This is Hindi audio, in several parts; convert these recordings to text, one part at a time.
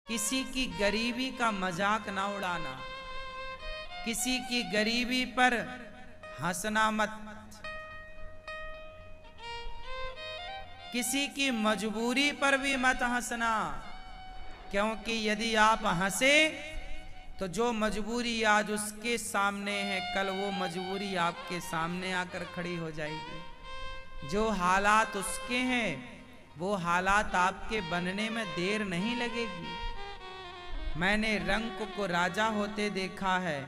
किसी की गरीबी का मजाक ना उड़ाना, किसी की गरीबी पर हंसना मत, किसी की मजबूरी पर भी मत हंसना, क्योंकि यदि आप हंसे तो जो मजबूरी आज उसके सामने है, कल वो मजबूरी आपके सामने आकर खड़ी हो जाएगी। जो हालात उसके हैं वो हालात आपके बनने में देर नहीं लगेगी। मैंने रंक को राजा होते देखा है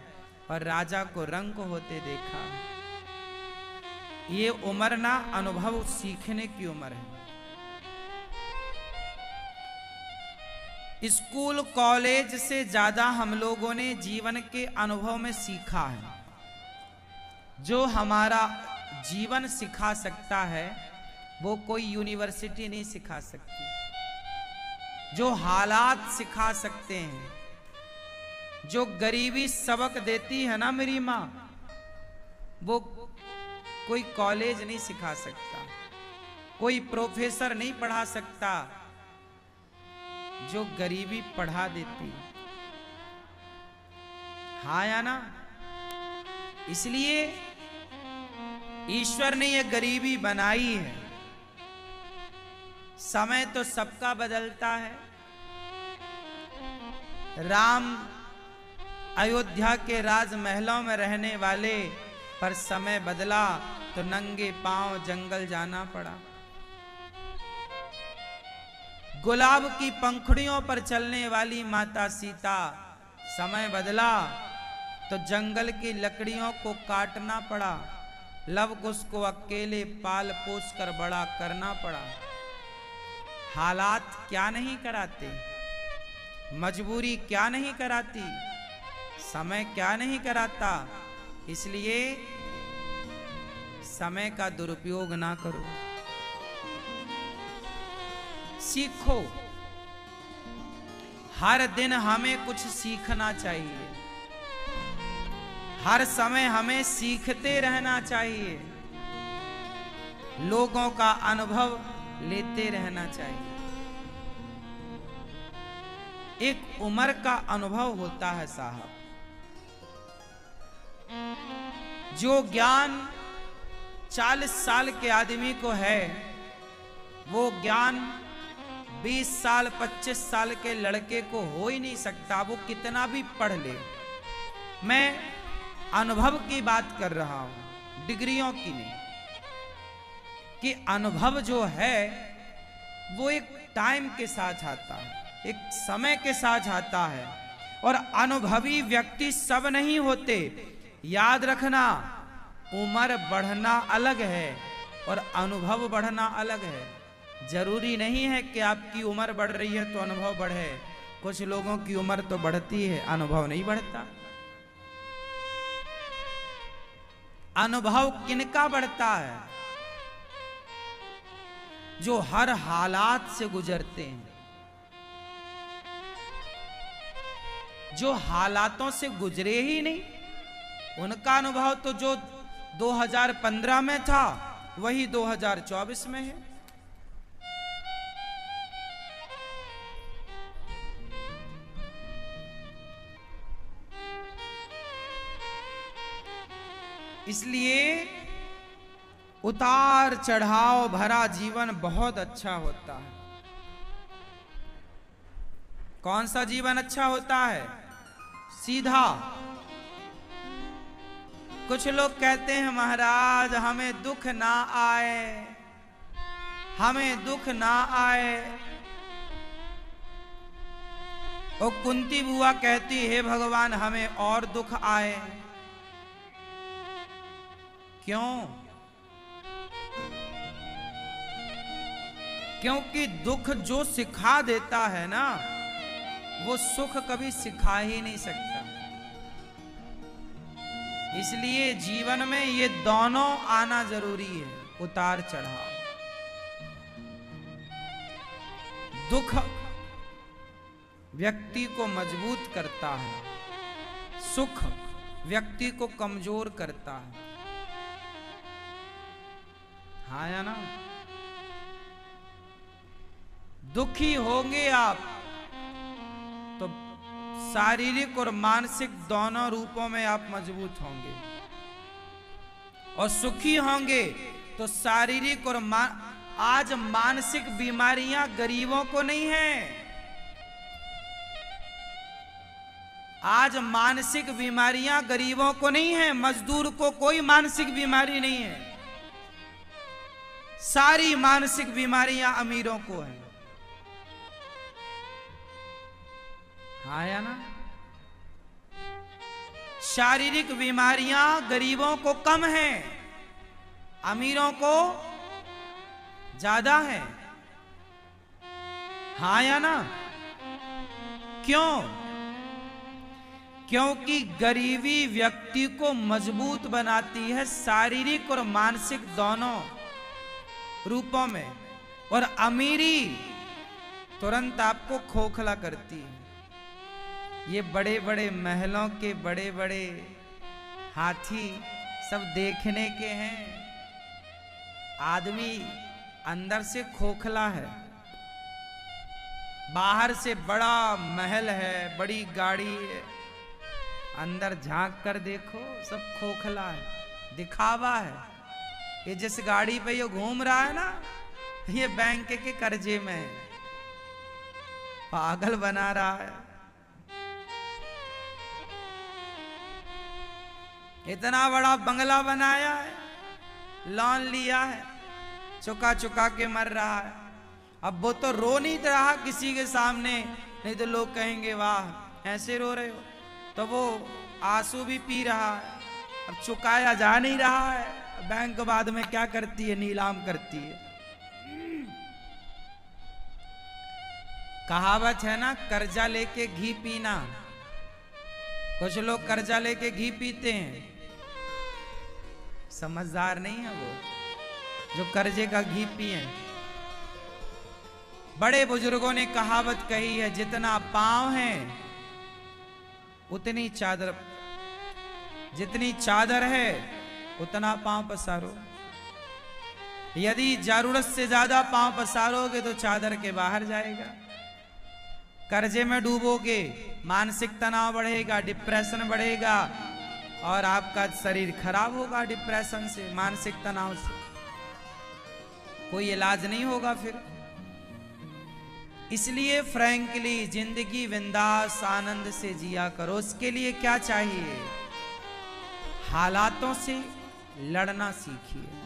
और राजा को रंक होते देखा है। ये उम्र ना अनुभव सीखने की उम्र है। स्कूल कॉलेज से ज्यादा हम लोगों ने जीवन के अनुभव में सीखा है। जो हमारा जीवन सिखा सकता है वो कोई यूनिवर्सिटी नहीं सिखा सकती। जो हालात सिखा सकते हैं, जो गरीबी सबक देती है ना मेरी माँ, वो कोई कॉलेज नहीं सिखा सकता, कोई प्रोफेसर नहीं पढ़ा सकता। जो गरीबी पढ़ा देती, हाँ या ना? इसलिए ईश्वर ने ये गरीबी बनाई है। समय तो सबका बदलता है। राम अयोध्या के राजमहलों में रहने वाले, पर समय बदला तो नंगे पांव जंगल जाना पड़ा। गुलाब की पंखुड़ियों पर चलने वाली माता सीता, समय बदला तो जंगल की लकड़ियों को काटना पड़ा। लव कुश को अकेले पाल पोस कर बड़ा करना पड़ा। हालात क्या नहीं कराते, मजबूरी क्या नहीं कराती, समय क्या नहीं कराता। इसलिए समय का दुरुपयोग ना करो, सीखो। हर दिन हमें कुछ सीखना चाहिए, हर समय हमें सीखते रहना चाहिए, लोगों का अनुभव लेते रहना चाहिए। एक उम्र का अनुभव होता है साहब। जो ज्ञान 40 साल के आदमी को है, वो ज्ञान 20 साल 25 साल के लड़के को हो ही नहीं सकता, वो कितना भी पढ़ ले। मैं अनुभव की बात कर रहा हूं, डिग्रियों की नहीं। कि अनुभव जो है वो एक टाइम के साथ आता है, एक समय के साथ आता है। और अनुभवी व्यक्ति सब नहीं होते। याद रखना, उम्र बढ़ना अलग है और अनुभव बढ़ना अलग है। जरूरी नहीं है कि आपकी उम्र बढ़ रही है तो अनुभव बढ़े। कुछ लोगों की उम्र तो बढ़ती है, अनुभव नहीं बढ़ता। अनुभव किनका बढ़ता है? जो हर हालात से गुजरते हैं, जो हालातों से गुजरे ही नहीं, उनका अनुभव तो जो 2015 में था वही 2024 में है। इसलिए उतार चढ़ाव भरा जीवन बहुत अच्छा होता है। कौन सा जीवन अच्छा होता है? सीधा। कुछ लोग कहते हैं महाराज हमें दुख ना आए, हमें दुख ना आए। और कुंती बुआ कहती है भगवान हमें और दुख आए। क्यों? क्योंकि दुख जो सिखा देता है ना, वो सुख कभी सिखा ही नहीं सकता। इसलिए जीवन में ये दोनों आना जरूरी है, उतार चढ़ाव। दुख व्यक्ति को मजबूत करता है, सुख व्यक्ति को कमजोर करता है। हाँ या ना? दुखी होंगे आप तो शारीरिक और मानसिक दोनों रूपों में आप मजबूत होंगे। और सुखी होंगे तो शारीरिक और आज मानसिक बीमारियां गरीबों को नहीं है। आज मानसिक बीमारियां गरीबों को नहीं है, मजदूर को कोई मानसिक बीमारी नहीं है। सारी मानसिक बीमारियां अमीरों को है। हाँ या ना? शारीरिक बीमारियां गरीबों को कम है, अमीरों को ज्यादा है। हाँ या ना? क्यों? क्योंकि गरीबी व्यक्ति को मजबूत बनाती है शारीरिक और मानसिक दोनों रूपों में, और अमीरी तुरंत आपको खोखला करती है। ये बड़े बड़े महलों के बड़े बड़े हाथी सब देखने के हैं, आदमी अंदर से खोखला है। बाहर से बड़ा महल है, बड़ी गाड़ी है, अंदर झांक कर देखो सब खोखला है, दिखावा है। ये जिस गाड़ी पे ये घूम रहा है ना, ये बैंक के कर्जे में है, पागल बना रहा है। इतना बड़ा बंगला बनाया है, लोन लिया है, चुका चुका के मर रहा है। अब वो तो रो नहीं रहा किसी के सामने, नहीं तो लोग कहेंगे वाह ऐसे रो रहे हो। तो वो आंसू भी पी रहा है, अब चुकाया जा नहीं रहा है। बैंक बाद में क्या करती है, नीलाम करती है। कहावत है ना, कर्जा लेके घी पीना। कुछ लोग कर्जा लेके घी पीते हैं, समझदार नहीं है वो जो कर्जे का घी पिए। बड़े बुजुर्गों ने कहावत कही है, जितना पांव है उतनी चादर, जितनी चादर है उतना पांव पसारो। यदि जरूरत से ज्यादा पांव पसारोगे तो चादर के बाहर जाएगा। कर्जे में डूबोगे, मानसिक तनाव बढ़ेगा, डिप्रेशन बढ़ेगा, और आपका शरीर खराब होगा डिप्रेशन से, मानसिक तनाव से। कोई इलाज नहीं होगा फिर। इसलिए फ्रैंकली जिंदगी बिंदास आनंद से जिया करो। उसके लिए क्या चाहिए? हालातों से लड़ना सीखिए।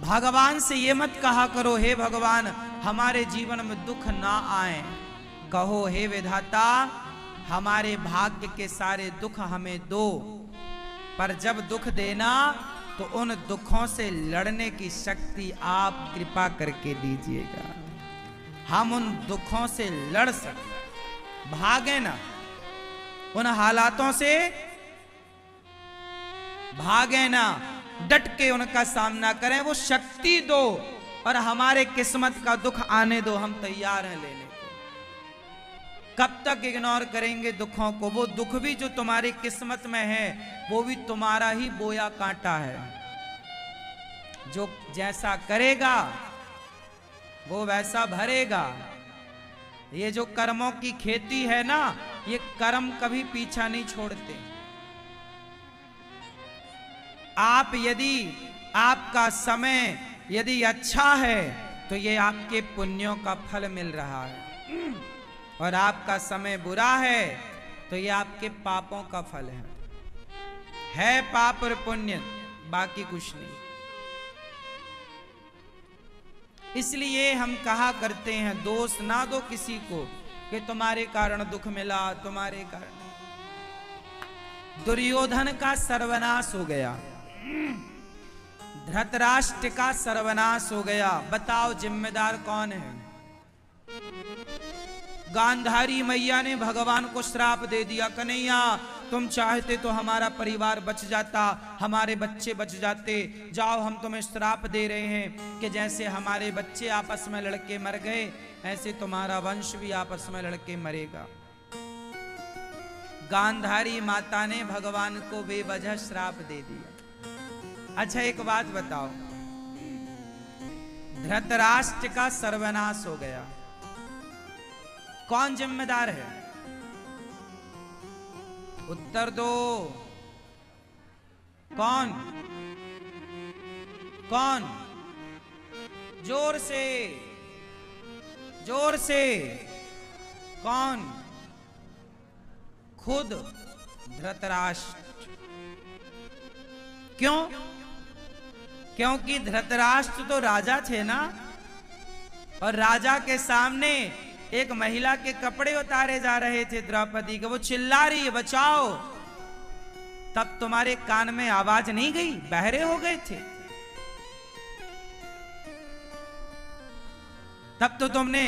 भगवान से ये मत कहा करो हे भगवान हमारे जीवन में दुख ना आए, कहो हे विधाता हमारे भाग्य के सारे दुख हमें दो, पर जब दुख देना तो उन दुखों से लड़ने की शक्ति आप कृपा करके दीजिएगा। हम उन दुखों से लड़ सकते, भागे ना, उन हालातों से भागे ना, डट के उनका सामना करें, वो शक्ति दो, और हमारे किस्मत का दुख आने दो, हम तैयार हैं लेने को। कब तक इग्नोर करेंगे दुखों को? वो दुख भी जो तुम्हारी किस्मत में है वो भी तुम्हारा ही बोया कांटा है। जो जैसा करेगा वो वैसा भरेगा। ये जो कर्मों की खेती है ना, ये कर्म कभी पीछा नहीं छोड़ते। आप यदि आपका समय यदि अच्छा है तो ये आपके पुण्यों का फल मिल रहा है, और आपका समय बुरा है तो ये आपके पापों का फल है पाप और पुण्य, बाकी कुछ नहीं। इसलिए हम कहा करते हैं दोष ना दो किसी को कि तुम्हारे कारण दुख मिला, तुम्हारे कारण। दुर्योधन का सर्वनाश हो गया, धृतराष्ट्र का सर्वनाश हो गया। बताओ जिम्मेदार कौन है? गांधारी मैया ने भगवान को श्राप दे दिया, कन्हैया तुम चाहते तो हमारा परिवार बच जाता, हमारे बच्चे बच जाते, जाओ हम तुम्हें श्राप दे रहे हैं कि जैसे हमारे बच्चे आपस में लड़के मर गए ऐसे तुम्हारा वंश भी आपस में लड़के मरेगा। गांधारी माता ने भगवान को बेवजह श्राप दे दिया। अच्छा एक बात बताओ, धृतराष्ट्र का सर्वनाश हो गया, कौन जिम्मेदार है? उत्तर दो। कौन? कौन? जोर से, जोर से। कौन? खुद धृतराष्ट्र। क्यों? क्योंकि धृतराष्ट्र तो राजा थे ना, और राजा के सामने एक महिला के कपड़े उतारे जा रहे थे द्रौपदी के। वो चिल्ला रही है बचाओ, तब तुम्हारे कान में आवाज नहीं गई? बहरे हो गए थे तब तो तुमने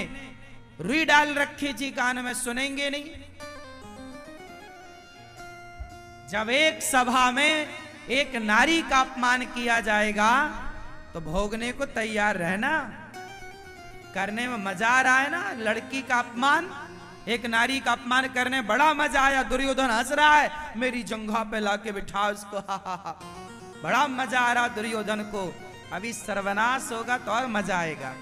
रुई डाल रखी थी कान में, सुनेंगे नहीं। जब एक सभा में एक नारी का अपमान किया जाएगा तो भोगने को तैयार रहना। करने में मजा आ रहा है ना, लड़की का अपमान, एक नारी का अपमान करने बड़ा मजा आया। दुर्योधन हंस रहा है, मेरी जंघा पे लाके बिठा उसको, हा हा हा। बड़ा मजा आ रहा दुर्योधन को। अभी सर्वनाश होगा तो और मजा आएगा।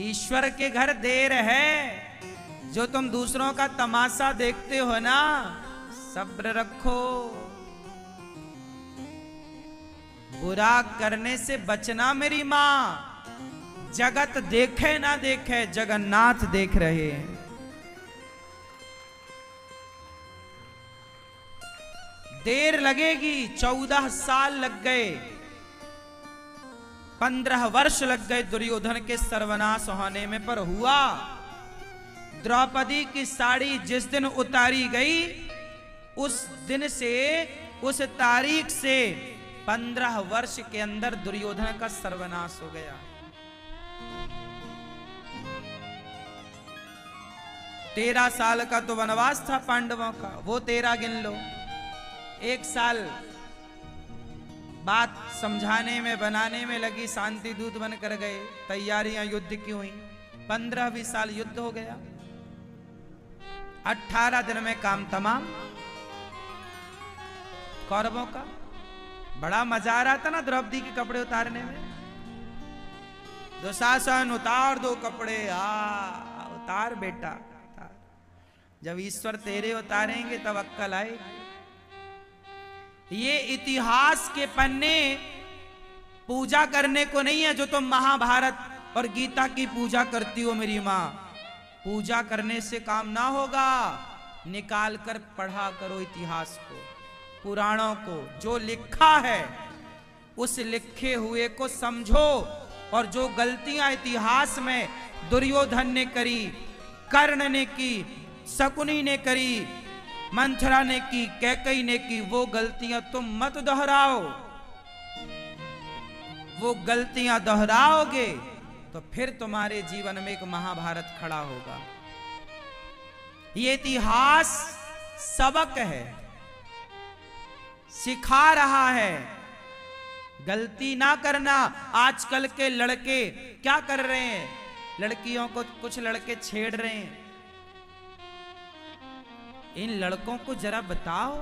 ईश्वर के घर देर है। जो तुम दूसरों का तमाशा देखते हो ना, सब्र रखो। बुरा करने से बचना मेरी मां। जगत देखे ना देखे, जगन्नाथ देख रहे हैं। देर लगेगी, 14 साल लग गए, 15 वर्ष लग गए दुर्योधन के सर्वनाश होने में, पर हुआ। द्रौपदी की साड़ी जिस दिन उतारी गई, उस दिन से, उस तारीख से 15 वर्ष के अंदर दुर्योधन का सर्वनाश हो गया। 13 साल का तो वनवास था पांडवों का, वो 13 गिन लो। 1 साल बात समझाने में, बनाने में लगी, शांति दूत बनकर गए, तैयारियां युद्ध की हुई। 15 साल युद्ध हो गया, 18 दिन में काम तमाम कौरवों का। बड़ा मजा आ रहा था ना द्रौपदी के कपड़े उतारने में। दुशासन उतार दो कपड़े, उतार बेटा उतार। जब ईश्वर तेरे उतारेंगे तब अक्कल आएगी। ये इतिहास के पन्ने पूजा करने को नहीं है, जो तुम महाभारत और गीता की पूजा करती हो मेरी मां। पूजा करने से काम ना होगा, निकाल कर पढ़ा करो इतिहास को, पुराणों को। जो लिखा है उस लिखे हुए को समझो, और जो गलतियां इतिहास में दुर्योधन ने करी, कर्ण ने की, शकुनी ने करी, मंथरा ने की, कैकेयी ने की, वो गलतियां तुम मत दोहराओ। वो गलतियां दोहराओगे तो फिर तुम्हारे जीवन में एक महाभारत खड़ा होगा। ये इतिहास सबक है, सिखा रहा है, गलती ना करना। आजकल के लड़के क्या कर रहे हैं? लड़कियों को कुछ लड़के छेड़ रहे हैं। इन लड़कों को जरा बताओ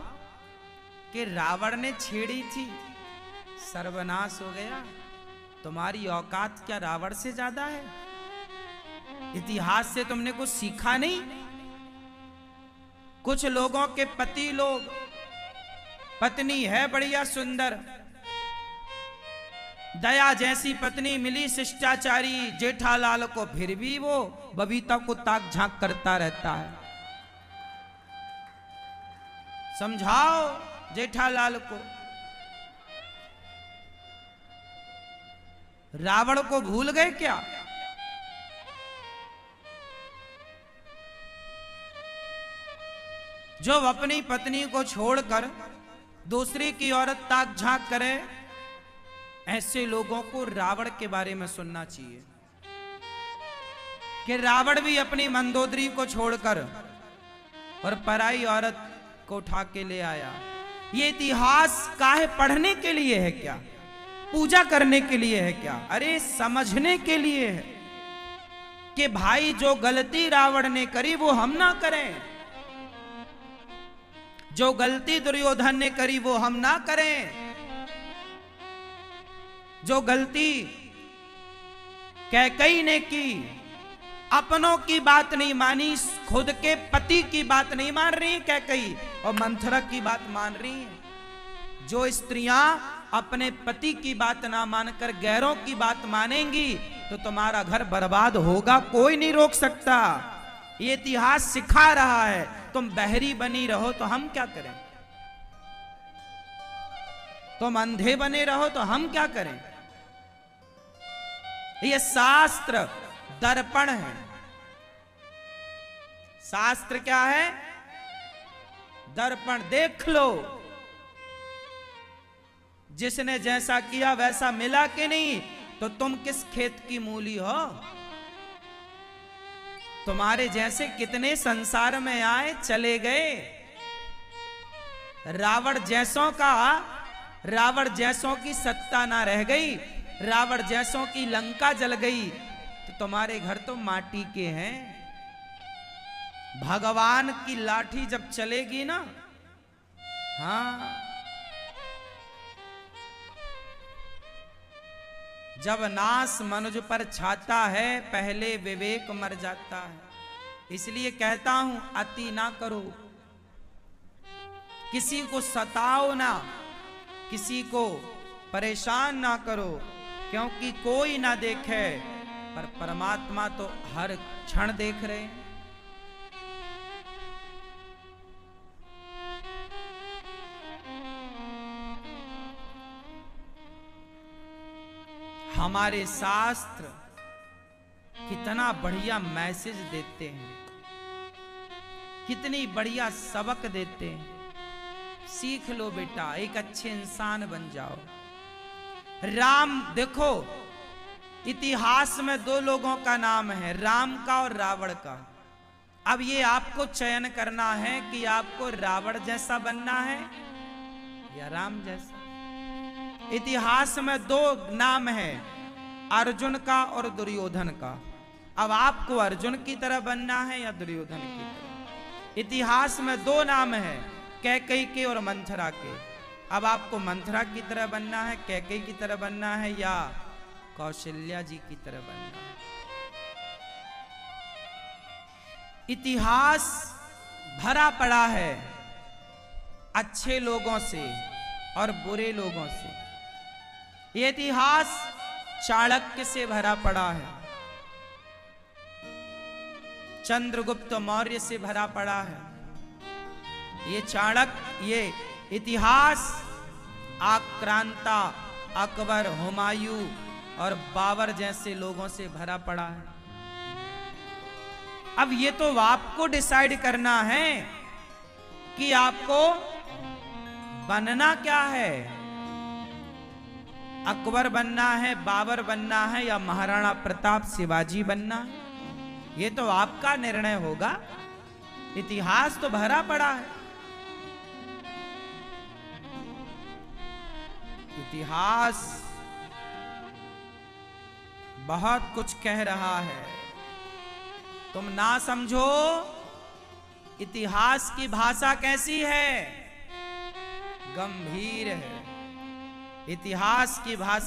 कि रावण ने छेड़ी थी, सर्वनाश हो गया। तुम्हारी औकात क्या रावण से ज्यादा है? इतिहास से तुमने कुछ सीखा नहीं? कुछ लोगों के पति लोग, पत्नी है बढ़िया सुंदर, दया जैसी पत्नी मिली, शिष्टाचारी जेठालाल को, फिर भी वो बबीता को ताक झांक करता रहता है। समझाओ जेठालाल को। रावण को भूल गए क्या? जो अपनी पत्नी को छोड़कर दूसरी की औरत ताक झांक करे, ऐसे लोगों को रावण के बारे में सुनना चाहिए कि रावण भी अपनी मंदोदरी को छोड़कर और पराई औरत को उठा के ले आया। ये इतिहास काहे पढ़ने के लिए है क्या? पूजा करने के लिए है क्या? अरे समझने के लिए है कि भाई जो गलती रावण ने करी वो हम ना करें, जो गलती दुर्योधन ने करी वो हम ना करें, जो गलती कैकई ने की, अपनों की बात नहीं मानी, खुद के पति की बात नहीं मान रही कैकई और मंथरा की बात मान रही है। जो स्त्रियां अपने पति की बात ना मानकर गैरों की बात मानेंगी तो तुम्हारा घर बर्बाद होगा, कोई नहीं रोक सकता। ये इतिहास सिखा रहा है। तुम बहरी बनी रहो तो हम क्या करें, तुम अंधे बने रहो तो हम क्या करें। ये शास्त्र दर्पण है। शास्त्र क्या है? दर्पण। देख लो जिसने जैसा किया वैसा मिला कि नहीं, तो तुम किस खेत की मूली हो। तुम्हारे जैसे कितने संसार में आए चले गए। रावण जैसों की सत्ता ना रह गई, रावण जैसों की लंका जल गई, तो तुम्हारे घर तो माटी के हैं। भगवान की लाठी जब चलेगी ना, हाँ, जब नाश मनुज पर छाता है पहले विवेक मर जाता है। इसलिए कहता हूं अति ना करो, किसी को सताओ ना, किसी को परेशान ना करो, क्योंकि कोई ना देखे पर परमात्मा तो हर क्षण देख रहे हैं। हमारे शास्त्र कितना बढ़िया मैसेज देते हैं, कितनी बढ़िया सबक देते हैं। सीख लो बेटा, एक अच्छे इंसान बन जाओ। राम, देखो इतिहास में दो लोगों का नाम है, राम का और रावण का। अब ये आपको चयन करना है कि आपको रावण जैसा बनना है या राम जैसा। इतिहास में दो नाम है, अर्जुन का और दुर्योधन का। अब आपको अर्जुन की तरह बनना है या दुर्योधन की तरह। इतिहास में दो नाम है, कैकई के और मंथरा के। अब आपको मंथरा की तरह बनना है, कैकई की तरह बनना है, या कौशल्या जी की तरह बनना है। इतिहास भरा पड़ा है अच्छे लोगों से और बुरे लोगों से। ये इतिहास चाणक्य से भरा पड़ा है, चंद्रगुप्त मौर्य से भरा पड़ा है। ये इतिहास आक्रांता, अकबर, हुमायूं और बाबर जैसे लोगों से भरा पड़ा है। अब ये तो आपको डिसाइड करना है कि आपको बनना क्या है। अकबर बनना है, बाबर बनना है, या महाराणा प्रताप शिवाजी बनना है, ये तो आपका निर्णय होगा। इतिहास तो भरा पड़ा है। इतिहास बहुत कुछ कह रहा है, तुम ना समझो। इतिहास की भाषा कैसी है? गंभीर है। इतिहास की भाषा